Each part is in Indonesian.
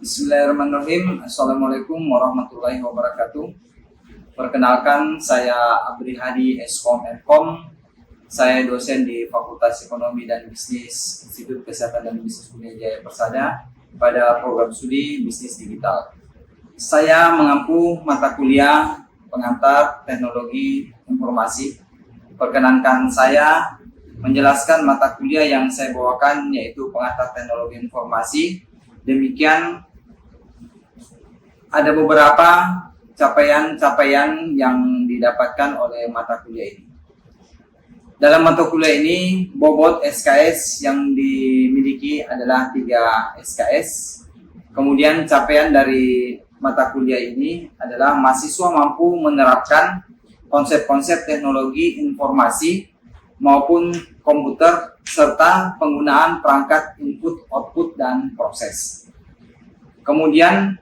Bismillahirrahmanirrahim. Assalamualaikum warahmatullahi wabarakatuh. Perkenalkan, saya Abri Hadi, Eskom Mkom. Saya dosen di Fakultas Ekonomi dan Bisnis Institut Kesehatan dan Bisnis Unia Jaya Persada pada program studi Bisnis Digital. Saya mengampu mata kuliah pengantar teknologi informasi. Perkenankan saya menjelaskan mata kuliah yang saya bawakan, yaitu pengantar teknologi informasi. Demikian, ada beberapa capaian-capaian yang didapatkan oleh mata kuliah ini. Dalam mata kuliah ini, bobot SKS yang dimiliki adalah 3 SKS. Kemudian capaian dari mata kuliah ini adalah mahasiswa mampu menerapkan konsep-konsep teknologi informasi maupun komputer serta penggunaan perangkat input, output, dan proses. Kemudian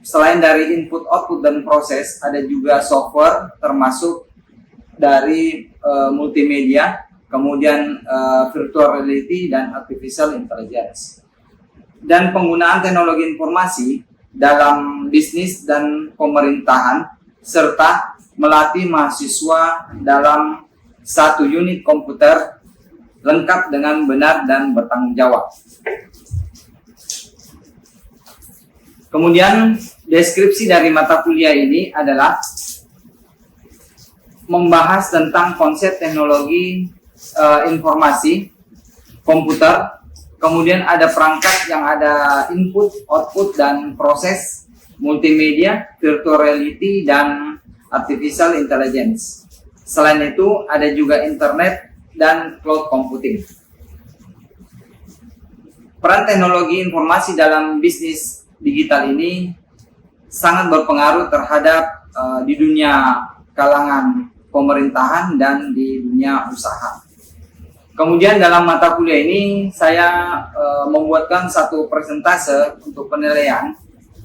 selain dari input, output, dan proses, ada juga software termasuk dari multimedia, kemudian virtual reality dan artificial intelligence. Dan penggunaan teknologi informasi dalam bisnis dan pemerintahan serta melatih mahasiswa dalam 1 unit komputer lengkap dengan benar dan bertanggung jawab. Kemudian deskripsi dari mata kuliah ini adalah membahas tentang konsep teknologi informasi komputer. Kemudian ada perangkat yang ada input, output, dan proses, multimedia, virtual reality, dan artificial intelligence. Selain itu ada juga internet dan cloud computing. Peran teknologi informasi dalam bisnis digital ini sangat berpengaruh terhadap di dunia kalangan pemerintahan dan di dunia usaha. Kemudian dalam mata kuliah ini saya membuatkan satu persentase untuk penilaian.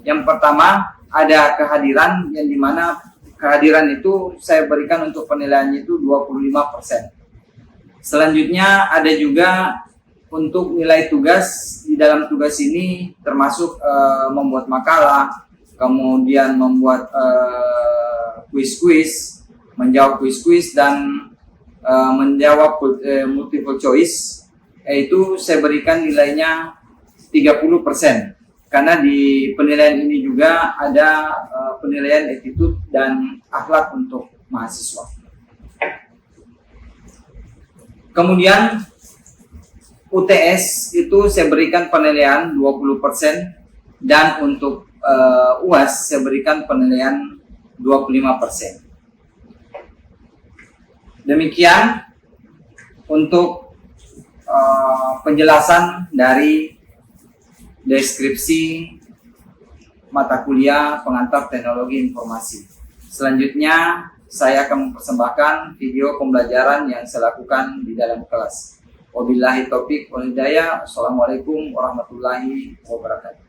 Yang pertama ada kehadiran, yang dimana kehadiran itu saya berikan untuk penilaiannya itu 25%. Selanjutnya ada juga untuk nilai tugas. Di dalam tugas ini termasuk membuat makalah, kemudian membuat kuis-kuis, menjawab kuis-kuis, dan menjawab multiple choice. Itu saya berikan nilainya 30%. Karena di penilaian ini juga ada penilaian attitude dan akhlak untuk mahasiswa. Kemudian UTS itu saya berikan penilaian 20%, dan untuk UAS saya berikan penilaian 25%. Demikian untuk penjelasan dari deskripsi mata kuliah pengantar teknologi informasi. Selanjutnya saya akan mempersembahkan video pembelajaran yang saya lakukan di dalam kelas. Wabillahi taufiq wal hidayah. Assalamualaikum warahmatullahi wabarakatuh.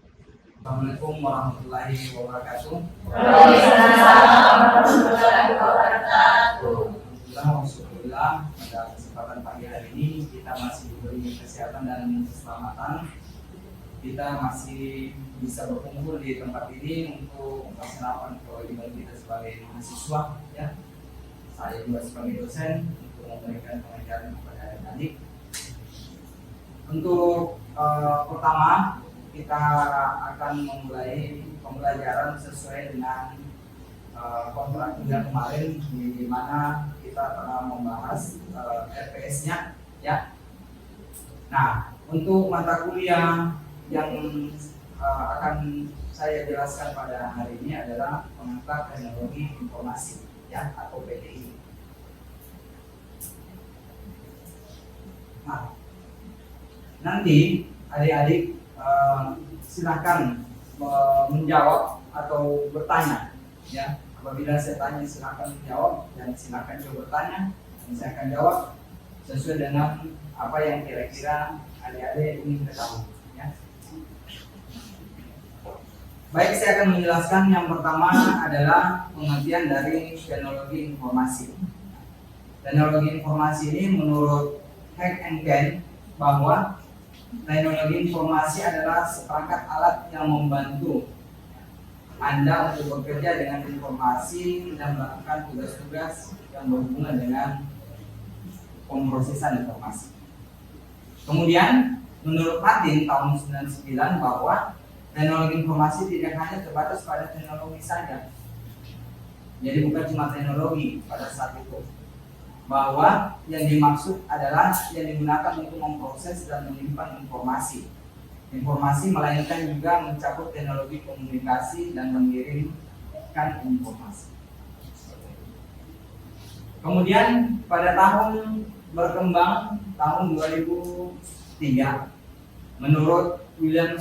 Assalamualaikum warahmatullahi wabarakatuh. Waalaikumsalam warahmatullahi wabarakatuh. Alhamdulillah, pada kesempatan pagi hari ini kita masih diberi kesehatan dan keselamatan. Kita masih bisa berkumpul di tempat ini untuk melaksanakan kewajiban kita sebagai mahasiswa, ya. Saya juga sebagai dosen untuk memberikan pengajaran kepada adik-adik. Untuk pertama, kita akan memulai pembelajaran sesuai dengan kontrak yang kemarin, di mana kita pernah membahas RPS-nya, ya. Nah, untuk mata kuliah yang akan saya jelaskan pada hari ini adalah pengantar teknologi informasi, ya, atau PTI. Nah, nanti adik-adik silakan menjawab atau bertanya, ya. Apabila saya tanya silakan menjawab, dan silakan juga bertanya, dan saya akan jawab sesuai dengan apa yang kira-kira adik-adik ingin ketahui, ya. Baik, saya akan menjelaskan. Yang pertama adalah pengertian dari teknologi informasi. Teknologi informasi ini menurut Hack and Ken bahwa teknologi informasi adalah seperangkat alat yang membantu Anda untuk bekerja dengan informasi dan melakukan tugas-tugas yang berhubungan dengan pemrosesan informasi. Kemudian, menurut Martin tahun 99 bahwa teknologi informasi tidak hanya terbatas pada teknologi saja. Jadi bukan cuma teknologi pada saat itu. Bahwa yang dimaksud adalah yang digunakan untuk memproses dan menyimpan informasi. Informasi melainkan juga mencakup teknologi komunikasi dan mengirimkan informasi. Kemudian pada tahun berkembang tahun 2003, menurut William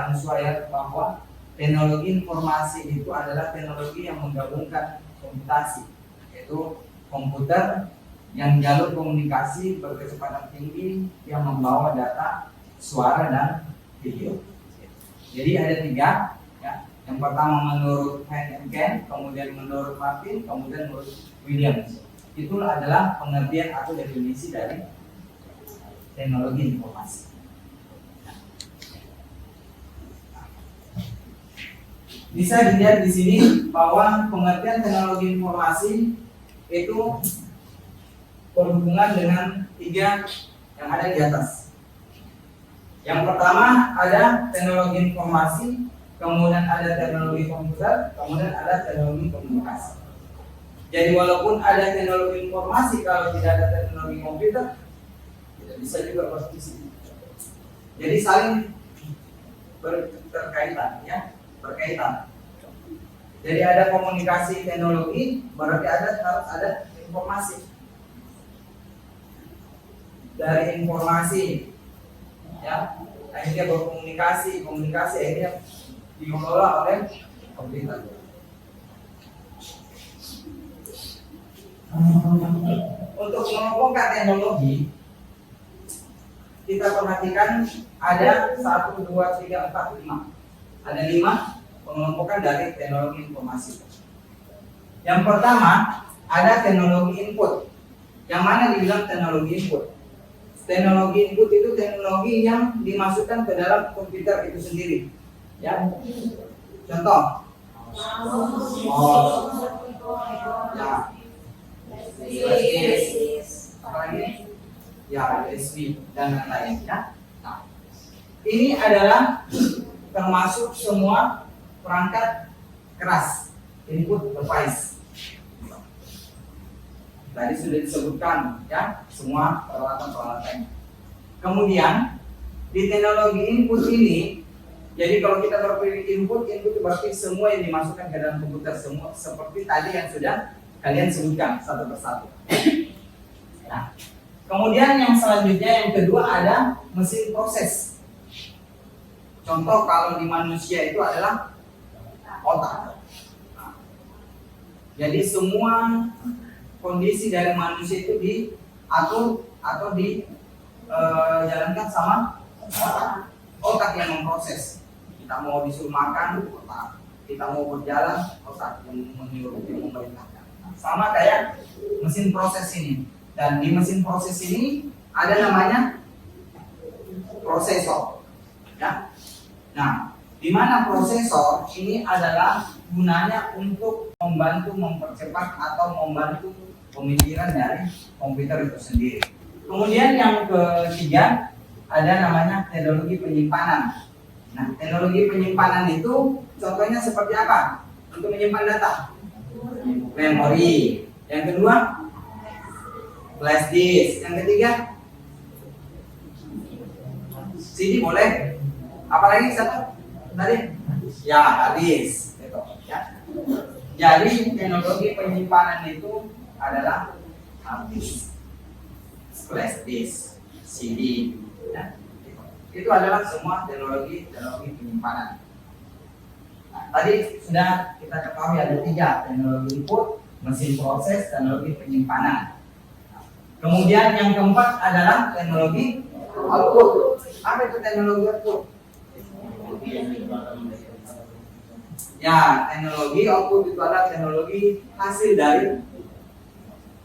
Answyer bahwa teknologi informasi itu adalah teknologi yang menggabungkan komputasi, yaitu komputer yang jalur komunikasi berkecepatan tinggi yang membawa data, suara, dan video. Jadi ada 3, ya. Yang pertama menurut Henken, kemudian menurut Martin, kemudian menurut Williams. Itu adalah pengertian atau definisi dari teknologi informasi. Bisa dilihat di sini bahwa pengertian teknologi informasi itu berhubungan dengan 3 yang ada di atas. Yang pertama ada teknologi informasi, kemudian ada teknologi komputer, kemudian ada teknologi komunikasi. Jadi walaupun ada teknologi informasi, kalau tidak ada teknologi komputer, tidak bisa juga berfungsi. Jadi saling berkaitan, ya, berkaitan. Jadi ada komunikasi teknologi, berarti harus ada informasi. Dari informasi, ya, akhirnya berkomunikasi, komunikasi akhirnya dikelola oleh komputer. Untuk mengelompokkan teknologi, kita perhatikan ada 1, 2, 3, 4, 5. Ada 5 pengelompokan dari teknologi informasi. Yang pertama ada teknologi input. Yang mana dibilang teknologi input? Teknologi input itu teknologi yang dimasukkan ke dalam komputer itu sendiri. Ya. Contoh. Ya. Apa lagi? Ya, USB dan lain-lain. Ya. Nah, ini adalah termasuk semua perangkat keras, input device. Tadi sudah disebutkan, ya, semua peralatan-peralatan. Kemudian di teknologi input ini, jadi kalau kita berpikir input itu berarti semua yang dimasukkan ke dalam komputer, semua seperti tadi yang sudah kalian sebutkan satu persatu. Nah, kemudian yang selanjutnya yang kedua ada mesin proses. Contoh kalau di manusia itu adalah otak. Nah, jadi semua kondisi dari manusia itu diatur atau dijalankan sama otak yang memproses. Kita mau disuruh makan, otak. Kita mau berjalan, otak yang menyuruh, yang memerintahkan. Sama kayak mesin proses ini. Dan di mesin proses ini ada namanya prosesor. Ya. Nah, di mana prosesor ini adalah gunanya untuk membantu mempercepat atau membantu pemikiran dari komputer itu sendiri. Kemudian yang ketiga ada namanya teknologi penyimpanan. Nah, teknologi penyimpanan itu contohnya seperti apa? Untuk menyimpan data, memori. Yang kedua, flash disk. Yang ketiga, CD boleh. Apalagi satu tadi? Ya, hard disk. Gitu, ya. Jadi teknologi penyimpanan itu adalah hard disk, flash disk, CD. Ya. Itu adalah semua teknologi penyimpanan. Nah, tadi sudah kita ketahui ada 3, teknologi input, mesin proses, teknologi penyimpanan. Nah, kemudian yang keempat adalah teknologi output. Apa itu teknologi output? Ya, teknologi output itu adalah teknologi hasil dari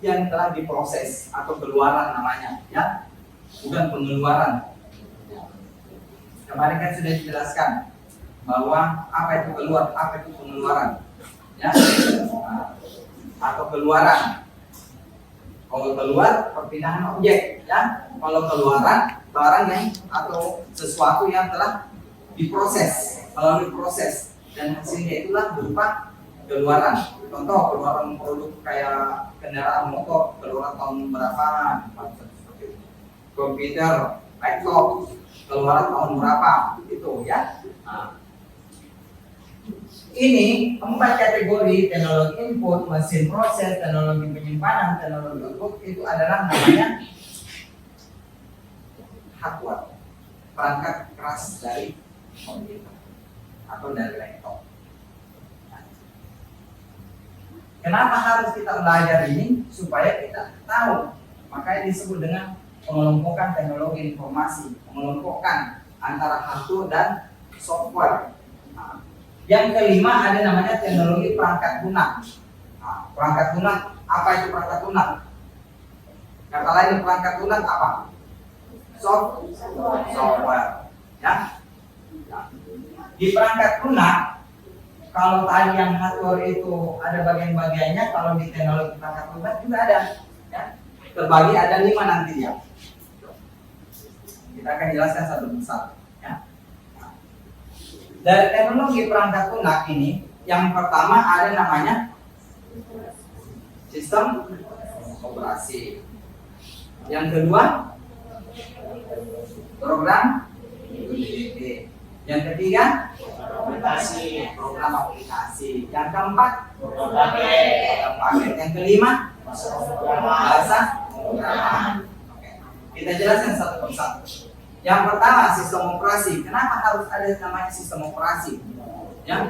yang telah diproses atau keluaran namanya, ya, bukan pengeluaran. Kemarin kan sudah dijelaskan bahwa apa itu keluar, apa itu pengeluaran, ya, atau keluaran. Kalau keluar perpindahan objek, ya. Kalau keluaran barang yang atau sesuatu yang telah diproses, melalui proses dan hasilnya itulah berupa keluaran. Contoh keluaran produk kayak kendaraan motor keluaran tahun berapa, komputer, laptop keluaran tahun berapa, itu ya. Nah, ini 4 kategori teknologi input, mesin proses, teknologi penyimpanan, teknologi output itu adalah namanya hardware, perangkat keras dari komputer atau dari laptop. Kenapa harus kita belajar ini? Supaya kita tahu. Makanya disebut dengan pengelompokan teknologi informasi, mengelompokkan antara hardware dan software. Yang kelima ada namanya teknologi perangkat lunak. Nah, perangkat lunak, apa itu perangkat lunak? Kata lain perangkat lunak apa? Software. Ya. Di perangkat lunak, kalau tadi yang hardware itu ada bagian-bagiannya, kalau di teknologi perangkat lunak juga ada. Ya. Terbagi ada 5 nanti ya. Kita akan jelaskan satu persatu. Dari teknologi perangkat lunak ini, yang pertama ada namanya sistem operasi. Yang kedua, program utility. Yang ketiga, program aplikasi. Yang keempat, program paket. Yang kelima, bahasa pemrograman. Kita jelaskan satu persatu. Yang pertama sistem operasi. Kenapa harus ada namanya sistem operasi? Ya,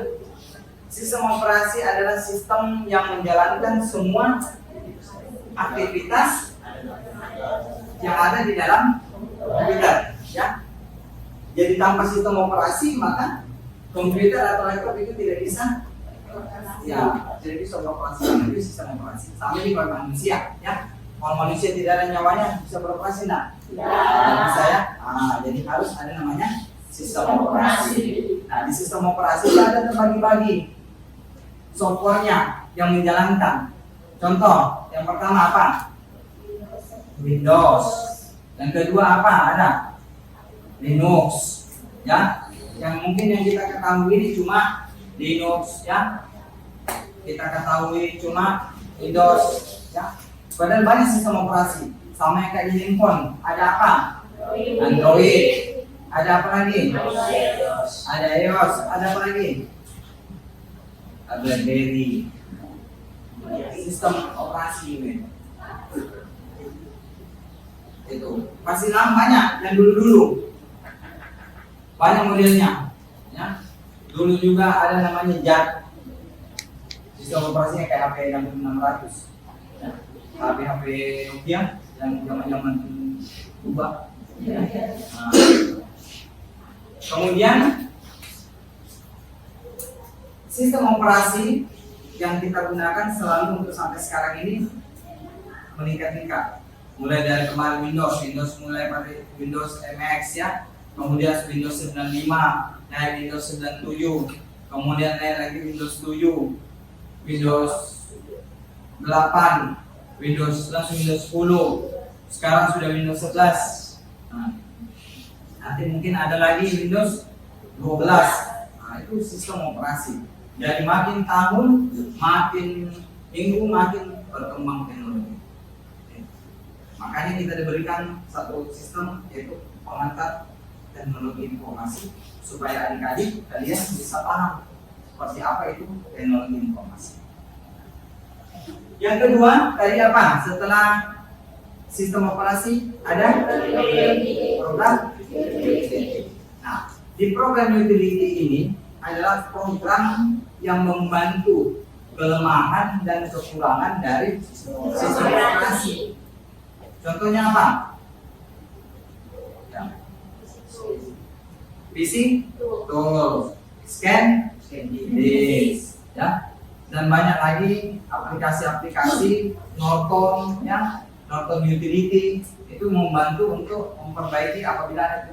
sistem operasi adalah sistem yang menjalankan semua aktivitas yang ada di dalam komputer. Ya, jadi tanpa sistem operasi maka komputer atau laptop itu tidak bisa. Ya, tidak bisa beroperasi. Itu sistem operasi. Sama di manusia. Ya. Kalau manusia tidak ada nyawanya bisa beroperasi enggak? Ya. Saya, jadi harus ada namanya sistem operasi. Nah, di sistem operasi ada terbagi-bagi softwarenya yang menjalankan. Contoh, yang pertama apa? Windows. Yang kedua apa? Ada Linux. Ya, yang mungkin yang kita ketahui ini cuma Linux, ya. Kita ketahui cuma Windows, ya. Padahal banyak sistem operasi. Sama yang kayak di handphone. Ada apa? Android. Ada apa lagi? Ada iOS. Ada apa lagi? Ada BlackBerry. Sistem operasi ini. Itu pasti banyak yang dulu-dulu. Banyak modelnya. Ya. Dulu juga ada namanya JAT. Sistem operasinya kayak HP 6600. HP Nokia yang zaman-zaman ubah. Nah, kemudian sistem operasi yang kita gunakan selalu untuk sampai sekarang ini meningkat-tingkat. Mulai dari kemarin Windows mulai pada Windows MX ya, kemudian Windows 95, naik Windows 97, kemudian naik lagi Windows 7, Windows 8, Windows 10, sekarang sudah Windows 11. Nah, nanti mungkin ada lagi Windows 12. Nah, itu sistem operasi. Jadi makin tahun, makin minggu, makin berkembang teknologi. Makanya kita diberikan satu sistem yaitu pengantar teknologi informasi supaya adik-adik kalian bisa paham seperti apa itu teknologi informasi. Yang kedua, tadi apa? Setelah sistem operasi ada program utility. Nah, di program utility ini adalah program yang membantu kelemahan dan kekurangan dari sistem operasi. Contohnya apa? Ya. PC, tools, scan, disk, ya. Dan banyak lagi aplikasi-aplikasi Norton, ya. Norton Utility itu membantu untuk memperbaiki apabila ada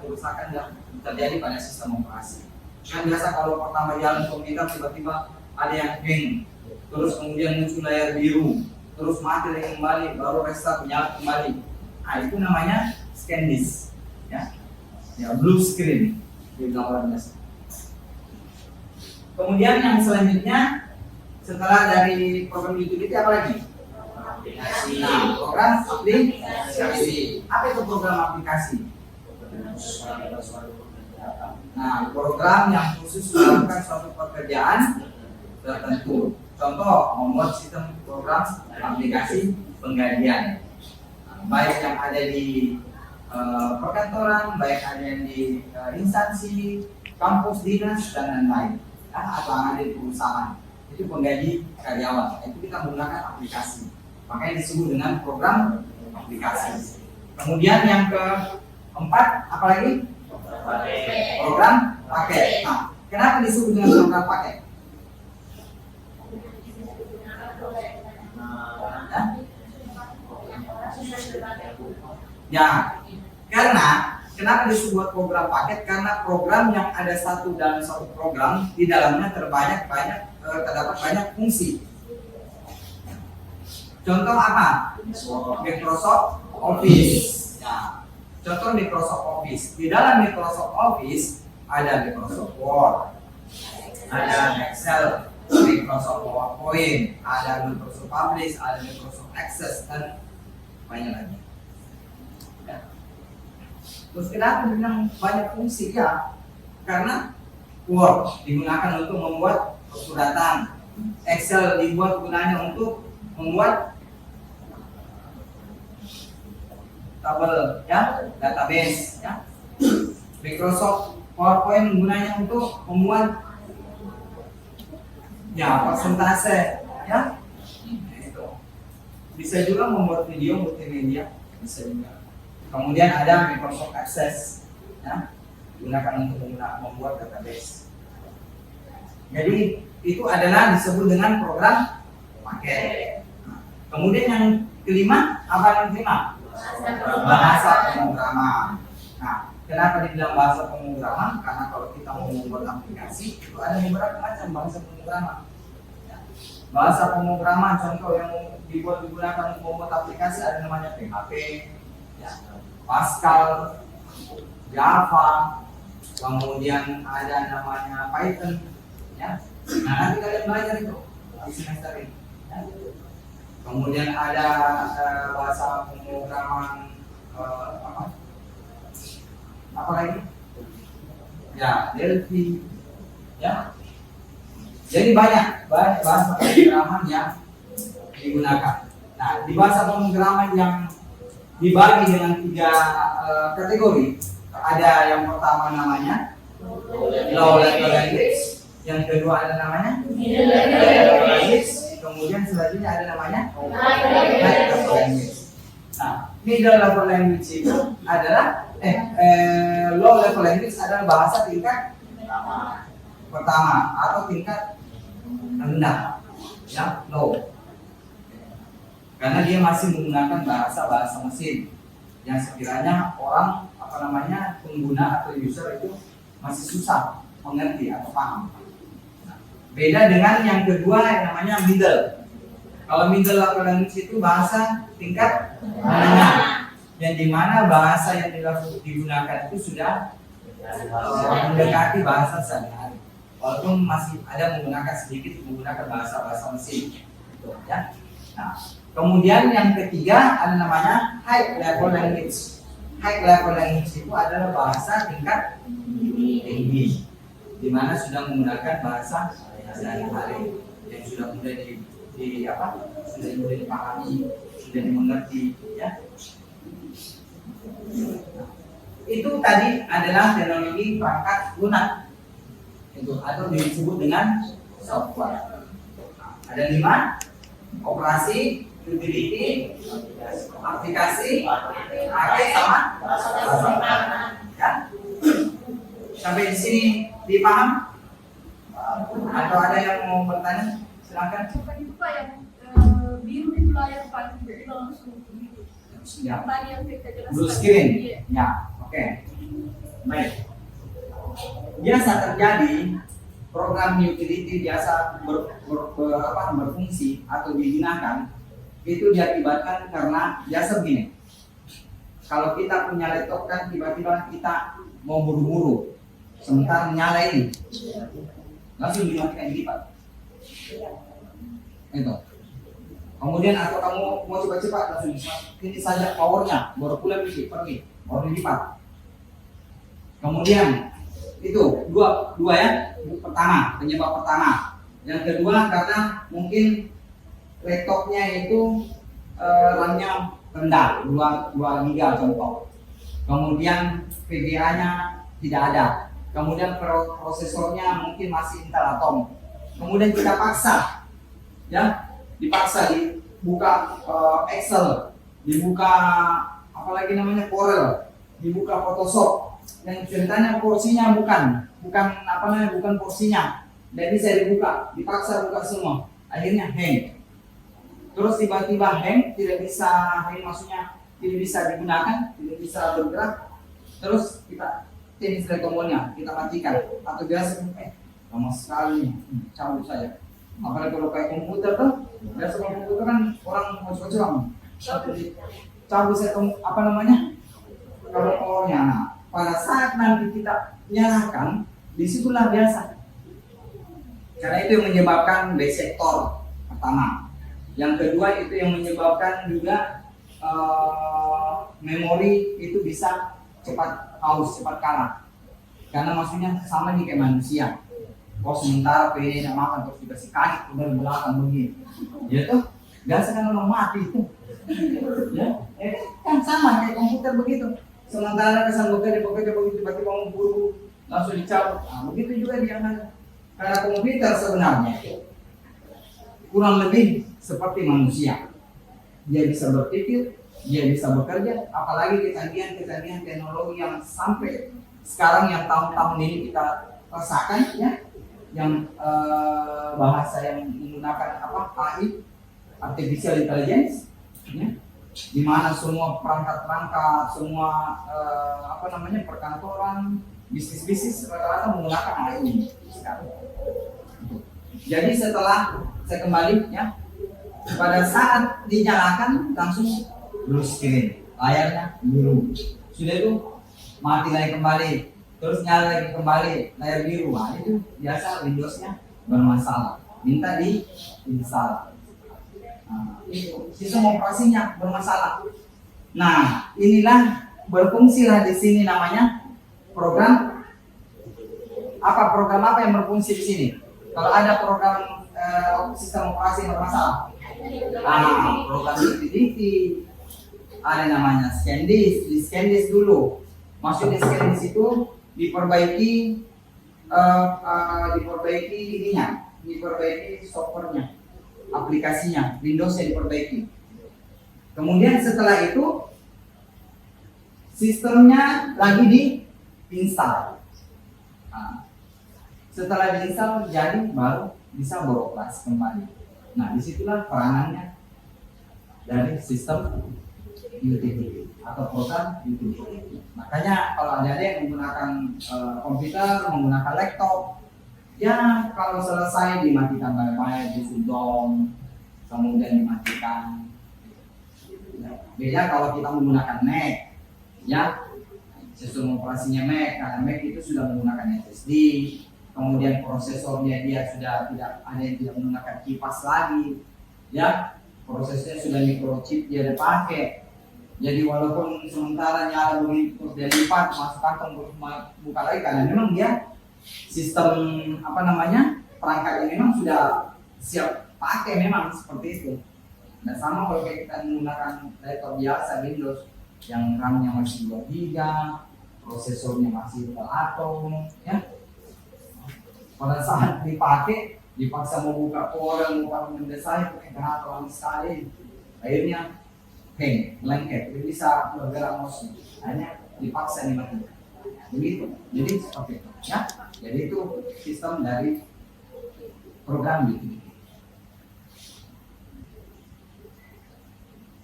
kerusakan yang terjadi pada sistem operasi. Kan biasa kalau pertama jalan komputer tiba-tiba ada yang hang, terus kemudian muncul layar biru, terus mati lagi kembali, baru restart menyala kembali. Nah itu namanya scan disk, ya, blue screen di orang biasa. Kemudian yang selanjutnya setelah dari program utility apa lagi? Aplikasi. Nah, program aplikasi. Apa itu program aplikasi? Nah, program yang khusus melakukan suatu pekerjaan tertentu. Contoh, membuat sistem program aplikasi penggajian. Nah, baik yang ada di perkantoran, baik ada yang di instansi, kampus, dinas, dan lain-lain. Atau yang ada di perusahaan. Itu penggaji karyawan. Itu kita menggunakan aplikasi. Makanya disebut dengan program aplikasi. Kemudian yang keempat, apa lagi? Program paket. Nah, kenapa disebut dengan program paket? Ya, karena kenapa disebut program paket? Karena program yang ada dalam satu program di dalamnya terdapat banyak fungsi. Contoh apa? Microsoft Office. Ya. Contoh Microsoft Office. Di dalam Microsoft Office ada Microsoft Word, ada Excel, Microsoft PowerPoint, ada Microsoft Publish, ada Microsoft Access, dan banyak lagi. Ya. Terus kenapa dibilang banyak fungsi? Ya, karena Word digunakan untuk membuat suratan, Excel dibuat gunanya untuk membuat tabel, ya, database, ya. Microsoft PowerPoint gunanya untuk membuat, ya, persentase, ya. Itu. Bisa juga membuat video multimedia, bisa juga. Kemudian ada Microsoft Access, ya, digunakan untuk membuat database. Jadi itu adalah disebut dengan program paket. Kemudian yang kelima, apa yang kelima? Bahasa pemrograman. Nah, kenapa dibilang bahasa pemrograman? Karena kalau kita mau membuat aplikasi, itu ada beberapa macam bahasa pemrograman. Ya. Bahasa pemrograman contoh yang digunakan untuk membuat aplikasi ada namanya PHP, ya, Pascal, Java, kemudian ada namanya Python. Ya. Nah, nanti kalian belajar itu di semester ini. Ya. Kemudian ada bahasa pemrograman apa lagi? Ya, Delphi. Ya. Jadi banyak bahasa pemrograman yang digunakan. Nah, di bahasa pemrograman yang dibagi dengan 3 kategori. Ada yang pertama namanya low level language, yang kedua ada namanya middle level language. Kemudian selanjutnya ada namanya high level language. Nah, middle level language itu adalah low level language adalah bahasa tingkat pertama atau tingkat rendah, ya, low. Karena dia masih menggunakan bahasa mesin yang sekiranya orang pengguna atau user itu masih susah mengerti atau paham. Beda dengan yang kedua yang namanya middle. Kalau middle level language itu bahasa tingkat menengah, yang dimana bahasa yang digunakan itu sudah mendekati bahasa sehari-hari, walaupun masih ada sedikit menggunakan bahasa mesin, gitu, ya. Nah, kemudian yang ketiga ada namanya high level language. High level language itu adalah bahasa tingkat tinggi, di mana sudah menggunakan bahasa sehari-hari yang sudah mudah sudah mudah dipahami, sudah dimengerti, ya. Itu tadi adalah teknologi perangkat lunak, itu atau disebut dengan software. Ada 5: operasi, utility, aplikasi, paket, sama ya. Sampai di sini dipaham? Atau ada yang mau bertanya? Silakan. Bukan itu Pak yang biru itu layar Pak, tidak langsung begitu. terus lihat. Kembali yang kita jelaskan. Blue screen. Iya. Ya, oke. Baik. Biasa terjadi program utility biasa berfungsi atau digunakan itu diakibatkan karena biasa begini. Kalau kita punya laptop kan tiba-tiba kita mau buru-buru, sementara nyala ini, langsung dimatikan di lipat. Itu. Kemudian atau kamu mau cepat-cepat langsung ini saja powernya, baru pulang pergi, baru dilipat. Kemudian itu dua ya, pertama penyebab pertama. Yang kedua karena mungkin laptopnya itu RAM-nya rendah 2 GB contoh. Kemudian VGA-nya tidak ada. Kemudian prosesornya mungkin masih Intel Atom. Kemudian kita paksa, ya, dipaksa dibuka Excel, dibuka apalagi namanya Corel, dibuka Photoshop. Yang ceritanya porsinya bukan porsinya. Jadi saya dibuka, dipaksa buka semua. Akhirnya hang. Terus tiba-tiba hang, tidak bisa hang maksudnya tidak bisa digunakan, tidak bisa bergerak. Terus kita finish dari tombolnya, kita matikan. Atau biasa lama sekali cabut saya. Apalagi kalau kayak komputer tuh, biasa kalau komputer kan orang macam-macam. Cabut saya kalau powernya. Nah, pada saat nanti kita nyalakan, disitulah biasa. Karena itu yang menyebabkan desektor pertama. Yang kedua itu yang menyebabkan juga memori itu bisa cepat haus, cepat kalah. Karena maksudnya sama nih kayak manusia. Sementara PD tidak makan terus dikasih kaki kemudian belakang begini. Ya tuh, biasa kan orang mati itu. Ya, kan sama kayak komputer begitu. Sementara kesan bekerja begitu tiba-tiba mau buru langsung dicabut. Nah, begitu juga dia karena komputer sebenarnya kurang lebih seperti manusia. Dia bisa berpikir, dia bisa bekerja, apalagi kecanggihan teknologi yang sampai sekarang yang tahun-tahun ini kita rasakan, ya, yang bahasa yang menggunakan AI, artificial intelligence, ya, di mana semua perangkat-perangkat, semua perkantoran, bisnis-bisnis rata-rata menggunakan AI sekarang. Jadi setelah saya kembali, ya, pada saat dinyalakan langsung blue screen, layarnya biru. Sudah itu mati lagi kembali, terus nyala lagi kembali, layar biru. Nah, itu biasa Windowsnya bermasalah, minta di install. Nah, itu sistem operasinya bermasalah. Nah, inilah berfungsilah di sini namanya program apa yang berfungsi di sini. Kalau ada program sistem operasi yang bermasalah, program utility, ada namanya scan disk. Di scan disk dulu, maksudnya scan disk itu diperbaiki softwarenya, aplikasinya, Windowsnya diperbaiki. Kemudian setelah itu sistemnya lagi diinstal. Setelah diinstal jadi baru bisa beroperasi kembali. Nah, disitulah peranannya dari sistem utility atau program utility. Makanya kalau ada yang menggunakan komputer, menggunakan laptop, ya kalau selesai dimatikan baik-baik, di shutdown, kemudian dimatikan. Beda kalau kita menggunakan Mac, ya, sistem operasinya Mac, karena Mac itu sudah menggunakan SSD, kemudian prosesornya dia sudah tidak ada yang tidak menggunakan kipas lagi, ya, prosesnya sudah microchip dia dipakai. Jadi walaupun sementara nyala begitu terus dia lipat masuk kantong buka lagi, karena memang dia sistem perangkat yang memang sudah siap pakai, memang seperti itu. Nah, sama kalau kita menggunakan laptop biasa Windows yang RAM-nya masih 2 GB, prosesornya masih Intel Atom, ya. Pada saat dipakai, dipaksa mau buka Corel, mau mendesain, kenapa lama sekali, akhirnya lengket, tidak bisa bergerak mouse, hanya dipaksa dimatikan. Begitu, jadi seperti itu, ya. Jadi itu sistem dari program gitu.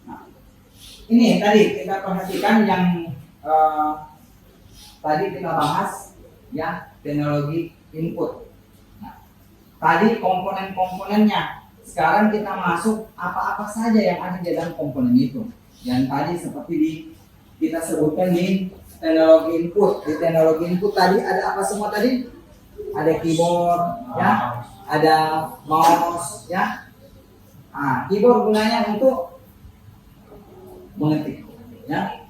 Nah, ini tadi kita perhatikan yang tadi kita bahas ya, teknologi input. Nah, tadi komponen-komponennya. Sekarang kita masuk apa-apa saja yang ada di dalam komponen itu. Yang tadi seperti kita sebutkan di teknologi input. Di teknologi input tadi ada apa semua tadi? Ada keyboard, ya, ada mouse, ya. Nah, keyboard gunanya untuk mengetik, ya.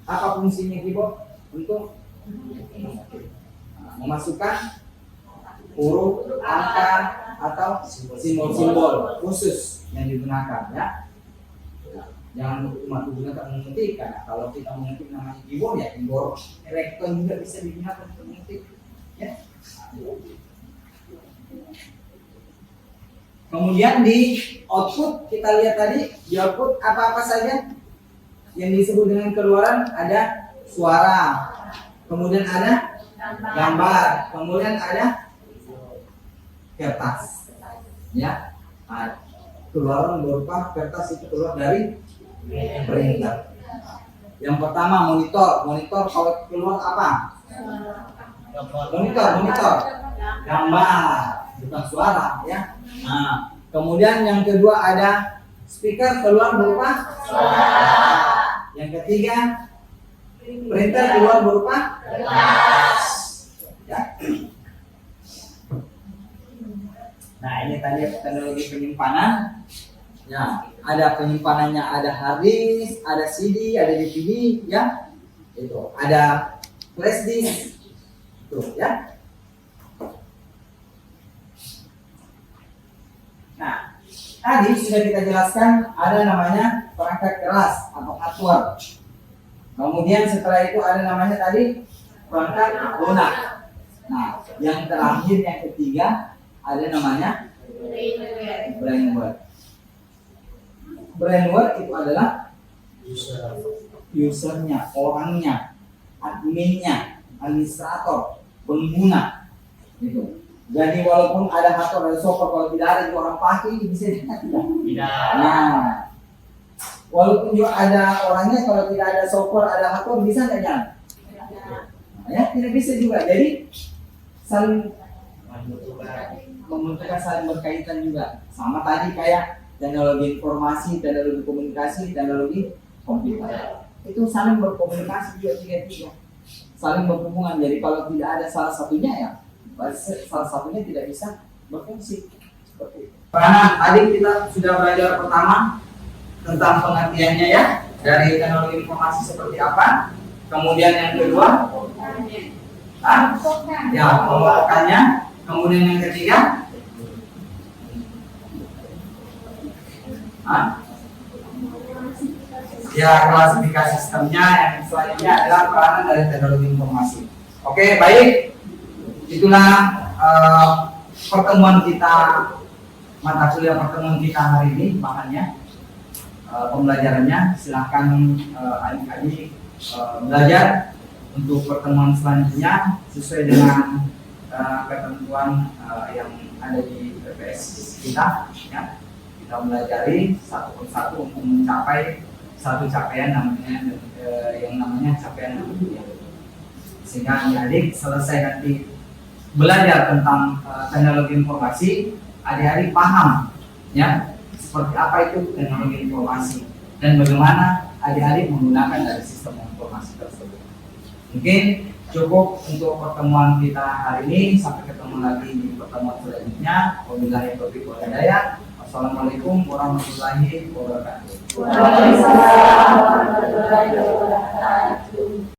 Apa fungsinya keyboard? Untuk memasukkan huruf, angka, atau simbol-simbol khusus yang digunakan, ya. Jangan cuma digunakan mengetik, karena kalau kita mengetik namanya keyboard, ya keyboard elektron juga bisa digunakan untuk mengetik, ya. Kemudian di output kita lihat tadi, di output apa-apa saja yang disebut dengan keluaran. Ada suara, kemudian ada gambar, kemudian ada kertas, ya. Nah, keluaran berupa kertas itu keluar dari printer. Yang pertama monitor. Monitor kalau keluar apa? Monitor gambar, bukan suara, ya. Nah, kemudian yang kedua ada speaker, keluar berupa suara. Yang ketiga printer, keluar berupa kertas, ya. Nah, ini tadi teknologi penyimpanan. Ya, ada penyimpanannya, ada hard disk, ada CD, ada DVD, ya. Itu ada flash disk. Tuh, ya. Nah, tadi sudah kita jelaskan ada namanya perangkat keras atau hardware. Kemudian setelah itu ada namanya tadi perangkat lunak. Nah, yang terakhir yang ketiga ada namanya brainware. Brainware itu adalah usernya, orangnya, adminnya, administrator, pengguna, gitu. Jadi walaupun ada hardware, ada software, kalau tidak ada juga orang pakai, bisa tidak. Nah, walaupun juga ada orangnya, kalau tidak ada software, ada hardware, bisa nggak jalan? Nah, ya, tidak bisa juga. Jadi saling membutuhkan, saling berkaitan juga. Sama tadi kayak teknologi informasi, teknologi komunikasi, teknologi komputer. Itu saling berkomunikasi juga tiga-tiga, saling berhubungan. Jadi kalau tidak ada salah satunya, ya salah satunya tidak bisa berfungsi. Seperti itu. Karena tadi kita sudah belajar pertama tentang pengertiannya, ya, dari teknologi informasi seperti apa. Kemudian yang kedua, ya, pengelolaannya. Kemudian yang ketiga, ya, klasifikasi sistemnya. Yang selanjutnya adalah peranan dari teknologi informasi. Oke, baik. Itulah pertemuan kita, mata kuliah pertemuan kita hari ini, bahannya, pembelajarannya. Silahkan adik-adik belajar untuk pertemuan selanjutnya sesuai dengan ketentuan yang ada di PPS kita, ya. Kita belajari satu persatu untuk mencapai satu capaian namanya yang namanya capaian dunia. Sehingga adik-adik selesai nanti belajar tentang teknologi informasi, adik-adik paham, ya, seperti apa itu teknologi informasi dan bagaimana adik-adik menggunakan dari sistem informasi tersebut. Mungkin cukup untuk pertemuan kita hari ini. Sampai ketemu lagi di pertemuan selanjutnya. Wabillahi taufiq wal hidayah. Wassalamualaikum warahmatullahi wabarakatuh. Waalaikumsalam warahmatullahi wabarakatuh.